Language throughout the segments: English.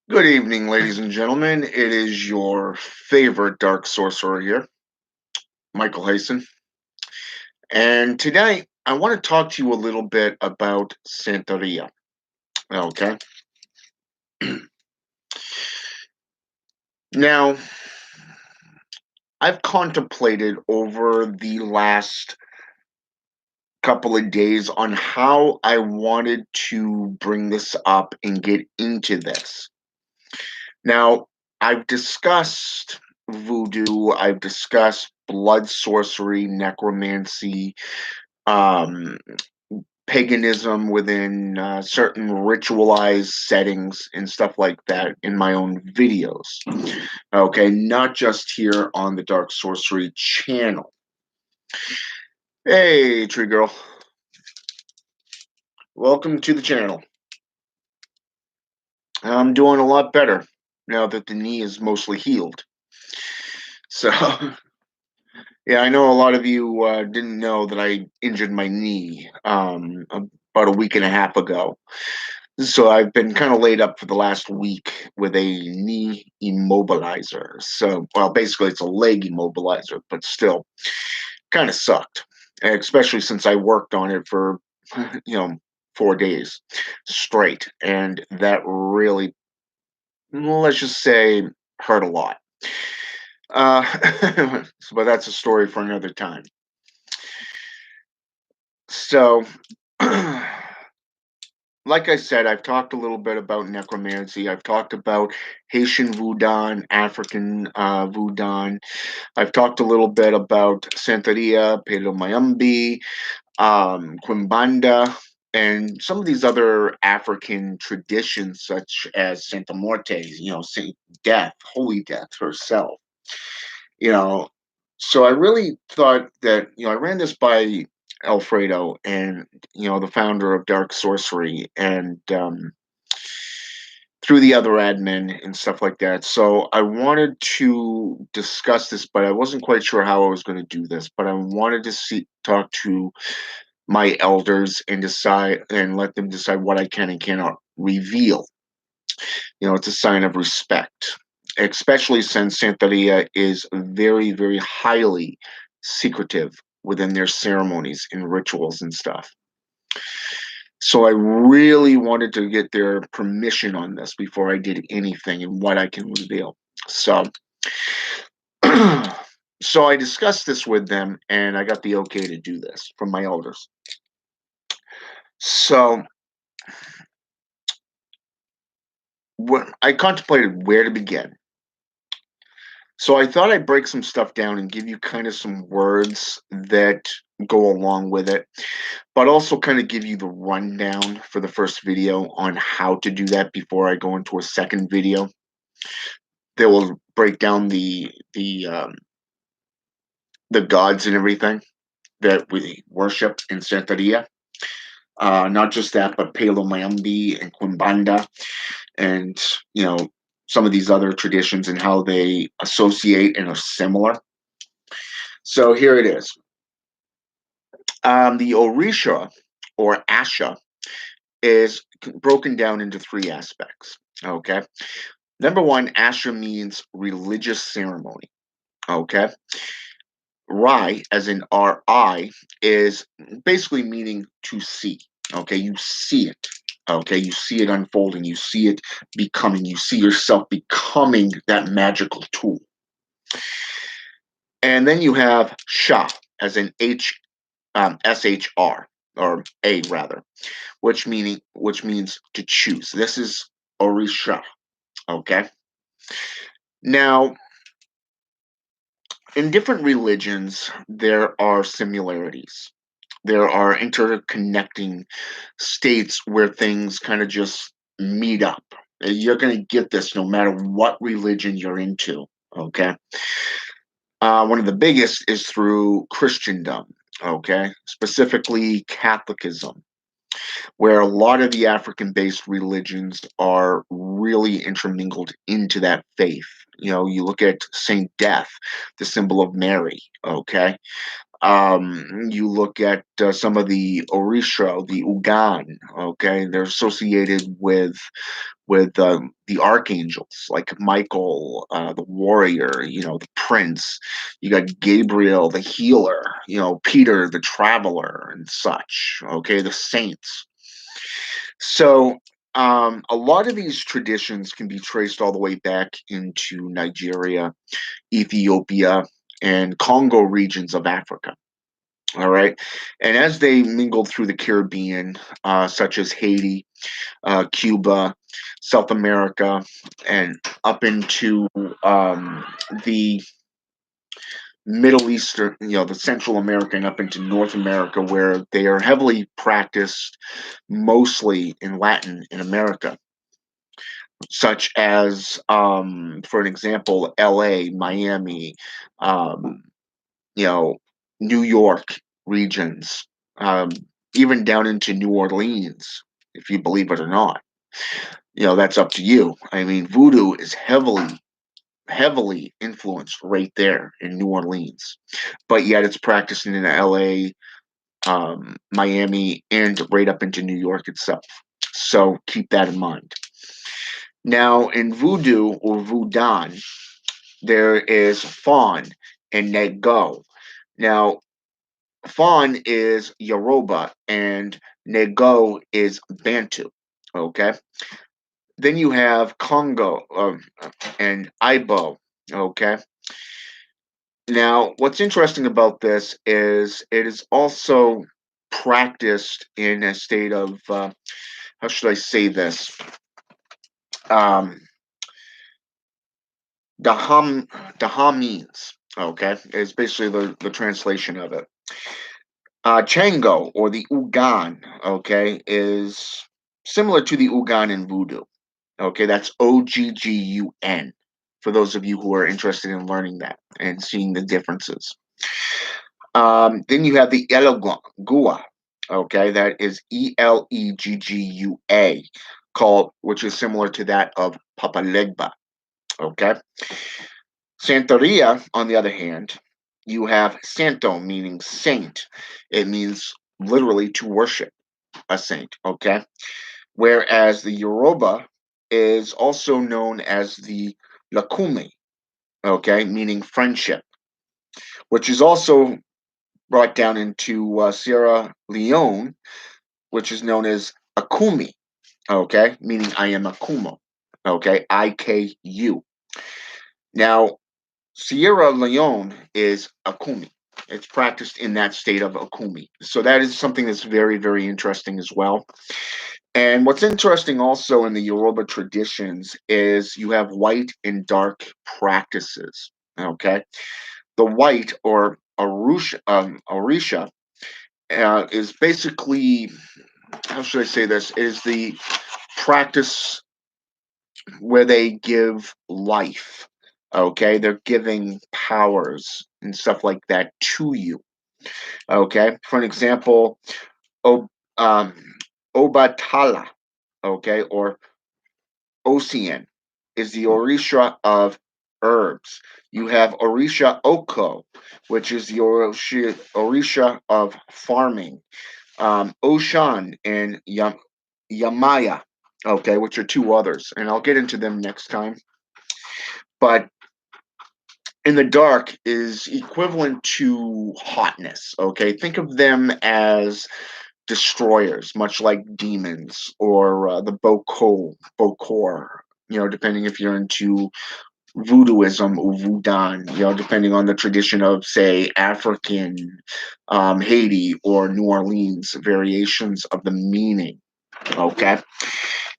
Good evening, ladies and gentlemen. It is your favorite Dark Sorcerer here, Michael Hyson. And tonight, I want to talk to you a little bit about Santeria. Okay. Now, I've contemplated over the last couple of days on how I wanted to bring this up and get into this. Now, I've discussed voodoo, I've discussed blood sorcery, necromancy, um, paganism within certain ritualized settings and stuff like that in my own videos. Okay, not just here on the Dark Sorcery channel. Hey, Tree Girl. Welcome to the channel. I'm doing a lot better now that the knee is mostly healed. So, yeah, I know a lot of you didn't know that I injured my knee about a week and a half ago. So I've been kind of laid up for the last week with a knee immobilizer. So, well, basically it's a leg immobilizer, but still kind of sucked, especially since I worked on it for, you know, 4 days straight. And that really, well, let's just say, hurt a lot. But that's a story for another time. So, like I said, I've talked a little bit about necromancy. I've talked about Haitian voodoo, African voodoo. I've talked a little bit about Santeria, Pelo Mayumbi, Quimbanda, and some of these other African traditions, such as Santa Morte, Saint Death, Holy Death herself. You know, so I really thought that, I ran this by Alfredo and, the founder of Dark Sorcery and through the other admin and stuff like that. So I wanted to discuss this, but I wasn't quite sure how I was going to do this. But I wanted to talk to my elders and decide and let them decide what I can and cannot reveal. It's a sign of respect, especially since Santeria is very, very highly secretive within their ceremonies and rituals and stuff. So I really wanted to get their permission on this before I did anything and what I can reveal. So, so I discussed this with them, and I got the okay to do this from my elders. So, when I contemplated where to begin. So I thought I'd break some stuff down and give you kind of some words that go along with it, but also kind of give you the rundown for the first video on how to do that before I go into a second video that will break down the gods and everything that we worship in Santeria. Not just that, but Palo Mayumbi and Quimbanda, and some of these other traditions and how they associate and are similar. So here it is. The Orisha or Asha is broken down into three aspects. Okay. Number one, Asha means religious ceremony. Okay. Rai, as in RI, is basically meaning to see. Okay. You see it. Okay. You see it unfolding. You see it becoming. You see yourself becoming that magical tool. And then you have Sha, as in SHR, or A rather, which means to choose. This is Orisha. Okay. Now, in different religions, there are similarities. There are interconnecting states where things kind of just meet up. You're going to get this no matter what religion you're into. Okay. One of the biggest is through Christendom. Okay. Specifically, Catholicism, where a lot of the African based religions are really intermingled into that faith. You look at Saint Death, the symbol of Mary, okay? You look at some of the Orisha, the Ugan, okay? They're associated with with the archangels like Michael, the warrior, the prince. You got Gabriel, the healer, Peter, the traveler, and such. Okay, the saints. So, a lot of these traditions can be traced all the way back into Nigeria, Ethiopia, and Congo regions of Africa. All right. And as they mingled through the Caribbean, such as Haiti, Cuba, South America, and up into the Middle Eastern, the Central America, and up into North America, where they are heavily practiced mostly in Latin in America, such as, for an example, LA, Miami, um, you know, New York regions, um, even down into New Orleans, if you believe it or not. That's up to you. I mean, voodoo is heavily influenced right there in New Orleans, but yet it's practiced in LA, Miami, and right up into New York itself. So keep that in mind. Now, in voodoo or voodoo, there is fawn and nego. Now, fawn is Yoruba and nego is Bantu. Okay. Then you have Congo and Ibo. Okay. Now, what's interesting about this is it is also practiced in a state of, how should I say this? Um, Daham, Dahamines. Okay. Is basically the translation of it. Chango or the Ugan, okay, is similar to the Ugan in voodoo. Okay, that's Oggun. For those of you who are interested in learning that and seeing the differences. Then you have the Elegua, okay, that is Eleggua, called, which is similar to that of Papalegba, okay. Santeria, on the other hand, you have santo, meaning saint. It means literally to worship a saint, okay? Whereas the Yoruba is also known as the Lakumi, okay, meaning friendship, which is also brought down into Sierra Leone, which is known as Akumi, okay, meaning I am Akumo, okay, IKU. Now, Sierra Leone is Akumi. It's practiced in that state of Akumi. So that is something that's very, very interesting as well. And what's interesting also in the Yoruba traditions is you have white and dark practices. Okay. The white or Orisha is basically, how should I say this, is the practice where they give life. Okay, they're giving powers and stuff like that to you. Okay, for an example, Ob, um, Obatala, okay, or Ocean is the Orisha of herbs. You have Orisha Oko, which is the Orisha of farming. Oshan and Yamaya, okay, which are two others, and I'll get into them next time. But in the dark is equivalent to hotness. Okay, think of them as destroyers, much like demons or the Bokor. Depending if you're into voodooism or voodoo, depending on the tradition of, say, African, Haiti, or New Orleans, variations of the meaning. Okay.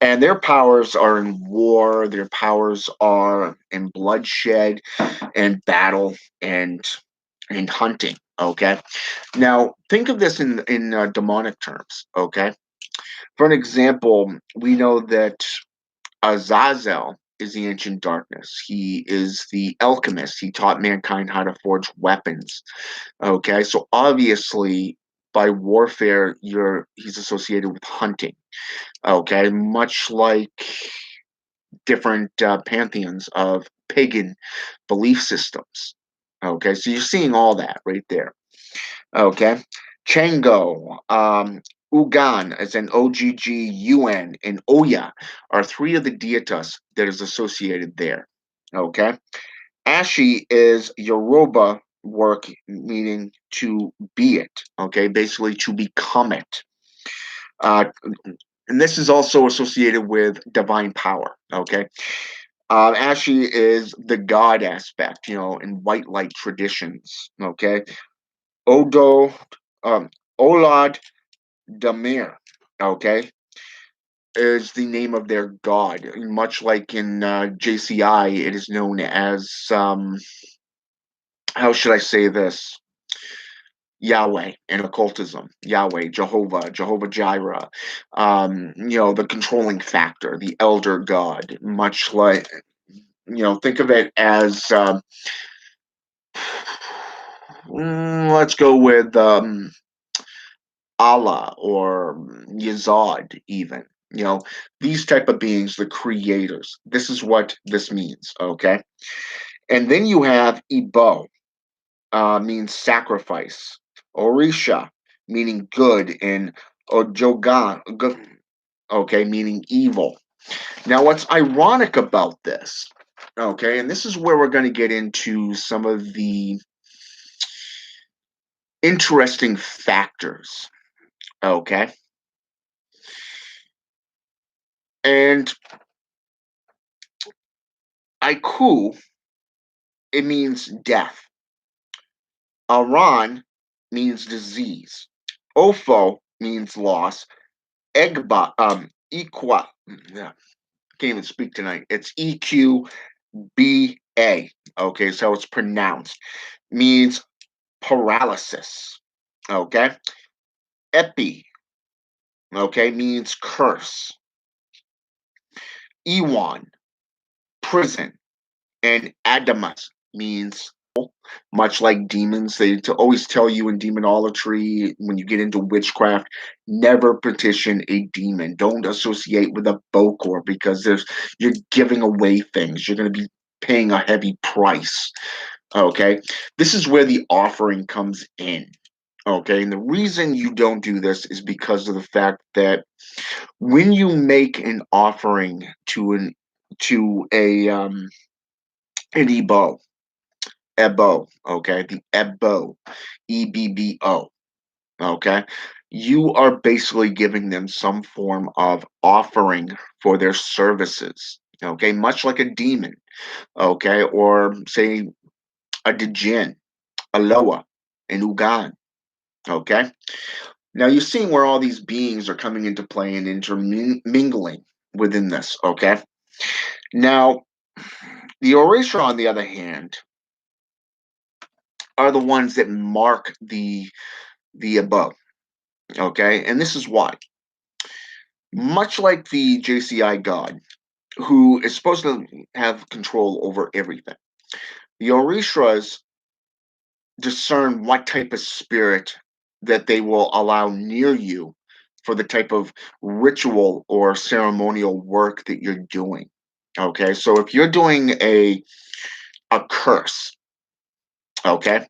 And their powers are in war, their powers are in bloodshed and battle and hunting. Okay. Now, think of this in demonic terms. Okay. For an example, we know that Azazel is the ancient darkness. He is the alchemist. He taught mankind how to forge weapons. Okay, so obviously by warfare, he's associated with hunting. Okay, much like different pantheons of pagan belief systems. Okay, so you're seeing all that right there. Okay, Chango, Ugan, as in Oggun, and Oya are three of the deitas that is associated there. Okay. Ashi is Yoruba work, meaning to be it. Okay. Basically, to become it. Uh, and this is also associated with divine power. Okay. Ashi is the God aspect, in white light traditions. Okay. Odo, Olad Damir. Okay, is the name of their god. Much like in JCI, it is known as how should I say this? Yahweh in occultism, Yahweh, Jehovah, Jehovah Jireh, the controlling factor, the elder god, much like, think of it as, let's go with Allah or Yazad, even. These type of beings, the creators. This is what this means, okay? And then you have Ibo, means sacrifice. Orisha, meaning good, and Ojogan, okay, meaning evil. Now, what's ironic about this, okay, and this is where we're going to get into some of the interesting factors, okay? And Aiku, it means death. Aran means disease. Ofo means loss. Egba, Equa, yeah, can't even speak tonight. It's EQBA. Okay, so it's pronounced. Means paralysis. Okay. Epi, okay, means curse. Ewan, prison. And Adamus means much like demons. They always tell you in demonology, when you get into witchcraft, never petition a demon. Don't associate with a Bokor because you're giving away things. You're going to be paying a heavy price. Okay. This is where the offering comes in. Okay. And the reason you don't do this is because of the fact that when you make an offering to an Ebo, Ebo, okay, the Ebo, EBBO, okay, you are basically giving them some form of offering for their services, okay, much like a demon, okay, or say a Djinn, a Loa, an Ugan, okay. Now you're seeing where all these beings are coming into play and intermingling within this, okay. Now, the Orisha, on the other hand, are the ones that mark the above. Okay, and this is why. Much like the JCI God, who is supposed to have control over everything, the Orishas discern what type of spirit that they will allow near you for the type of ritual or ceremonial work that you're doing. Okay, so if you're doing a curse, okay,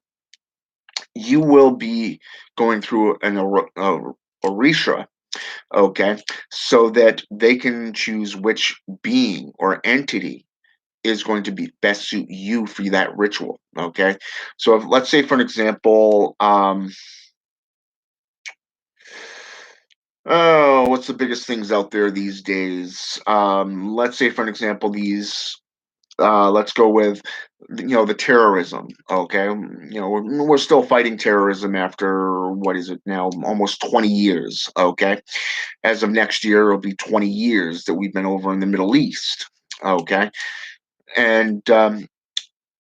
you will be going through Orisha, okay, so that they can choose which being or entity is going to be best suit you for that ritual, okay. So if, let's say for an example, oh, what's the biggest things out there these days? Let's say for an example, these let's go with the terrorism, okay. We're still fighting terrorism after, what is it now, almost 20 years, okay. As of next year, it'll be 20 years that we've been over in the Middle East, okay. And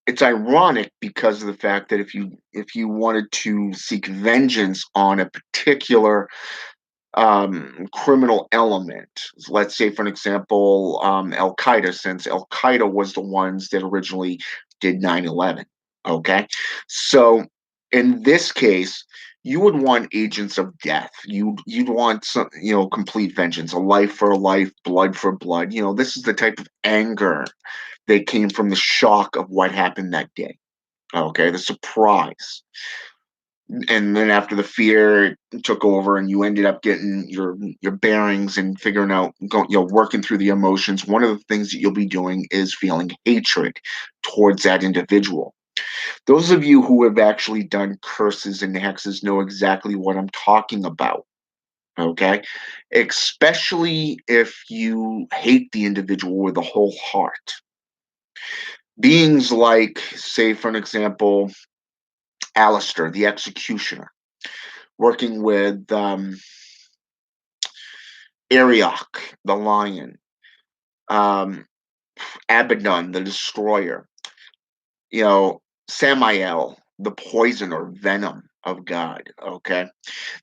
it's ironic because of the fact that if you wanted to seek vengeance on a particular criminal element, let's say for an example, Al Qaeda, since Al Qaeda was the ones that originally did 9/11. Okay, so in this case, you would want agents of death. You'd want some, complete vengeance, a life for a life, blood for blood. This is the type of anger that came from the shock of what happened that day. Okay, the surprise. And then after the fear took over and you ended up getting your bearings and figuring out working through the emotions, one of the things that you'll be doing is feeling hatred towards that individual. Those of you who have actually done curses and hexes know exactly what I'm talking about. Okay, especially if you hate the individual with a whole heart. Beings like, say for an example, Alistair the executioner, working with Ariok, the lion, um, Abaddon, the destroyer, Samael, the poison or venom of God. Okay.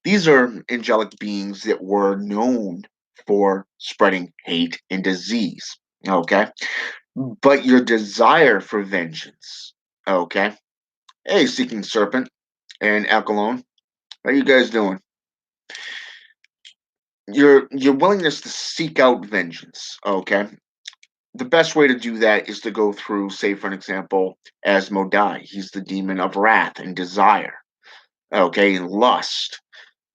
These are angelic beings that were known for spreading hate and disease. Okay. But your desire for vengeance. Okay. Hey, Seeking Serpent and Alkalone. How you guys doing? Your willingness to seek out vengeance. Okay. The best way to do that is to go through, say, for an example, Asmodai. He's the demon of wrath and desire, okay, and lust.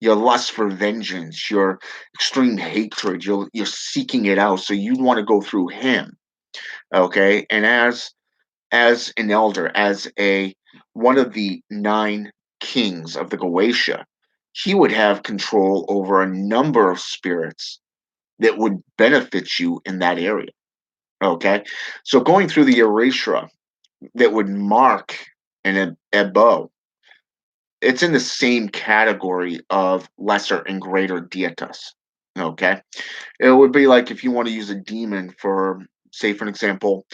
Your lust for vengeance, your extreme hatred, you're seeking it out. So you'd want to go through him, okay. And as an elder, as a one of the nine kings of the Goetia, he would have control over a number of spirits that would benefit you in that area. Okay, so going through the erasure that would mark an ebo, it's in the same category of lesser and greater dietas. Okay, it would be like if you want to use a demon for, say, for an example,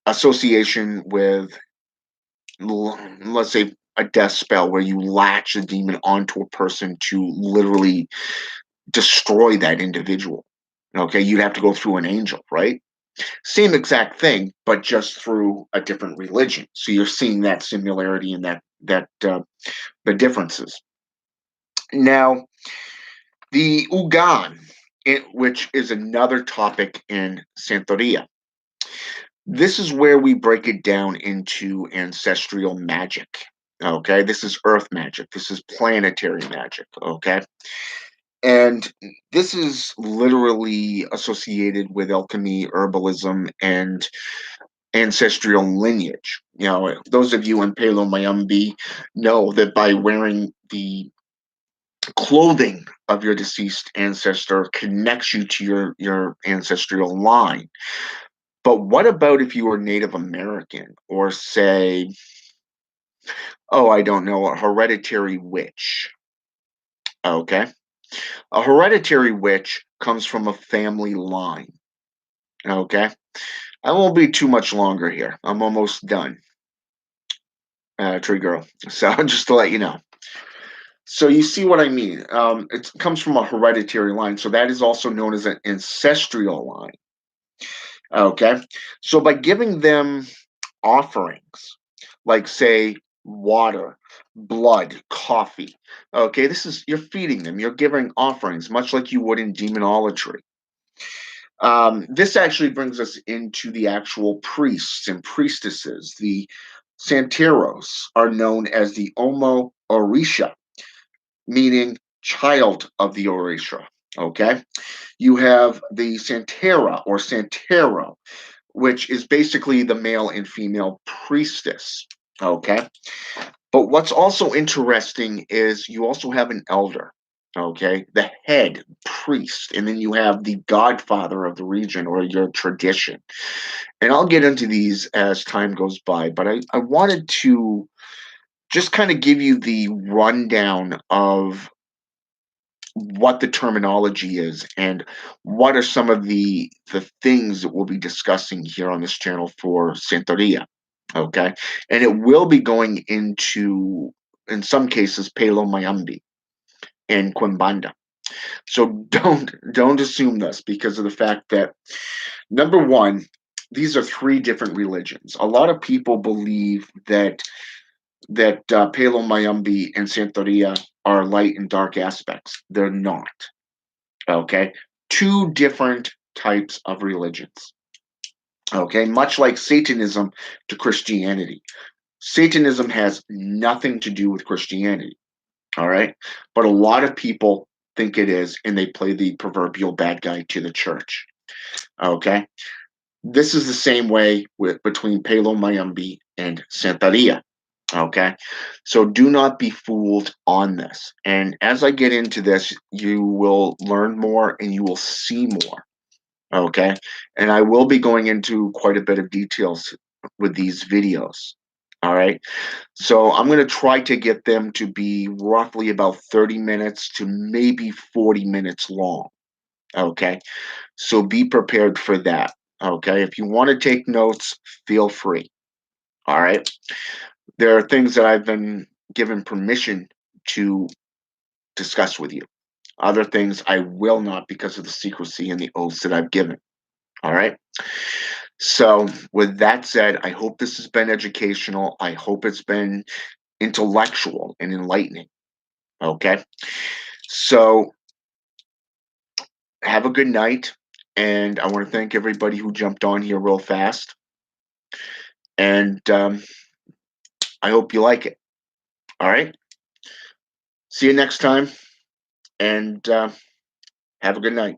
association with, let's say, a death spell where you latch a demon onto a person to literally destroy that individual. Okay, you'd have to go through an angel, right? Same exact thing, but just through a different religion. So you're seeing that similarity and that the differences. Now, the Ugan, which is another topic in Santeria. This is where we break it down into ancestral magic. Okay, this is earth magic. This is planetary magic. Okay, and this is literally associated with alchemy, herbalism, and ancestral lineage. Those of you in Palo Mayumbi know that by wearing the clothing of your deceased ancestor connects you to your ancestral line. But what about if you were Native American or say, oh, I don't know, a hereditary witch? Okay. A hereditary witch comes from a family line. Okay. I won't be too much longer here. I'm almost done, Tree Girl. So just to let you know. So you see what I mean? It comes from a hereditary line. So that is also known as an ancestral line. Okay. So by giving them offerings, like say water, blood, coffee, okay, you're feeding them, you're giving offerings, much like you would in demonology. This actually brings us into the actual priests and priestesses. The Santeros are known as the Omo Orisha, meaning child of the Orisha. Okay. You have the Santera or Santero, which is basically the male and female priestess. Okay. But what's also interesting is you also have an elder, okay, the head priest, and then you have the godfather of the region or your tradition. And I'll get into these as time goes by, but I wanted to just kind of give you the rundown of what the terminology is and what are some of the things that we'll be discussing here on this channel for Santeria. Okay, and it will be going into, in some cases, Palo Mayambi and Quimbanda. So don't assume this because of the fact that, number one, these are three different religions. A lot of people believe that Palo Mayambi and Santeria are light and dark aspects. They're not. Okay, two different types of religions. Okay, much like Satanism to Christianity. Satanism has nothing to do with Christianity, all right? But a lot of people think it is, and they play the proverbial bad guy to the church, okay? This is the same way with between Palo Mayumbi and Santeria, okay? So do not be fooled on this. And as I get into this, you will learn more and you will see more, okay? And I will be going into quite a bit of details with these videos, all right? So I'm going to try to get them to be roughly about 30 minutes to maybe 40 minutes long, okay? So be prepared for that, okay? If you want to take notes, feel free, all right? There are things that I've been given permission to discuss with you. Other things I will not because of the secrecy and the oaths that I've given, all right? So, with that said, I hope this has been educational. I hope it's been intellectual and enlightening, okay? So, have a good night. And I want to thank everybody who jumped on here real fast. And I hope you like it. All right. See you next time. And have a good night.